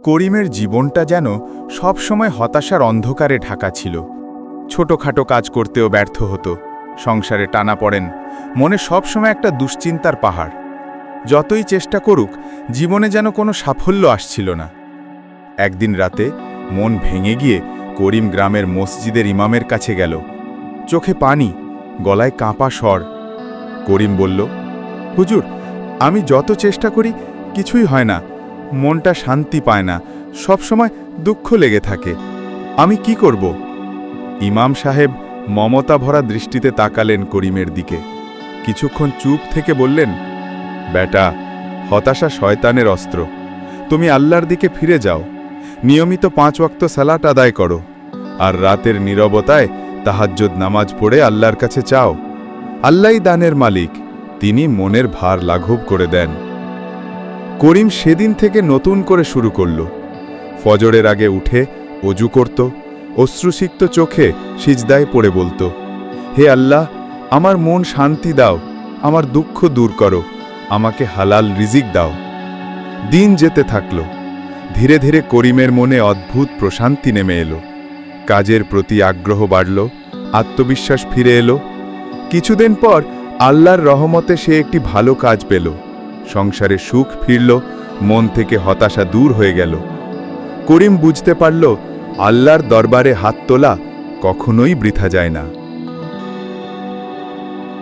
করিমের জীবনটা যেন সবসময় হতাশার অন্ধকারে ঢাকা ছিল। ছোটখাটো কাজ করতেও ব্যর্থ হতো, সংসারে টানা পড়েন, মনে সবসময় একটা দুশ্চিন্তার পাহাড়। যতই চেষ্টা করুক, জীবনে যেন কোনো সাফল্য আসছিল না। একদিন রাতে মন ভেঙে গিয়ে করিম গ্রামের মসজিদের ইমামের কাছে গেল। চোখে পানি, গলায় কাঁপা স্বর। করিম বলল, হুজুর, আমি যত চেষ্টা করি কিছুই হয় না, মনটা শান্তি পায় না, সবসময় দুঃখ লেগে থাকে, আমি কি করব? ইমাম সাহেব মমতা ভরা দৃষ্টিতে তাকালেন করিমের দিকে। কিছুক্ষণ চুপ থেকে বললেন, বেটা, হতাশা শয়তানের অস্ত্র। তুমি আল্লাহর দিকে ফিরে যাও, নিয়মিত 5 ওয়াক্ত সালাত আদায় করো, আর রাতের নীরবতায় তাহাজ্জুদ নামাজ পড়ে আল্লাহর কাছে চাও। আল্লাহই দানের মালিক, তিনি মনের ভার লাঘব করে দেন। করিম সেদিন থেকে নতুন করে শুরু করল। ফজরের আগে উঠে অজু করত, অশ্রুসিক্ত চোখে সিজদায় পড়ে বলতো, হে আল্লাহ, আমার মন শান্তি দাও, আমার দুঃখ দূর করো, আমাকে হালাল রিজিক দাও। দিন যেতে থাকল। ধীরে ধীরে করিমের মনে অদ্ভুত প্রশান্তি নেমে এলো। কাজের প্রতি আগ্রহ বাড়ল, আত্মবিশ্বাস ফিরে এলো। কিছুদিন পর আল্লাহর রহমতে সে একটি ভালো কাজ পেল। সংসারে সুখ ফিরল, মন থেকে হতাশা দূর হয়ে গেল। করিম বুঝতে পারল, আল্লাহর দরবারে হাত তোলা কখনোই বৃথা যায় না।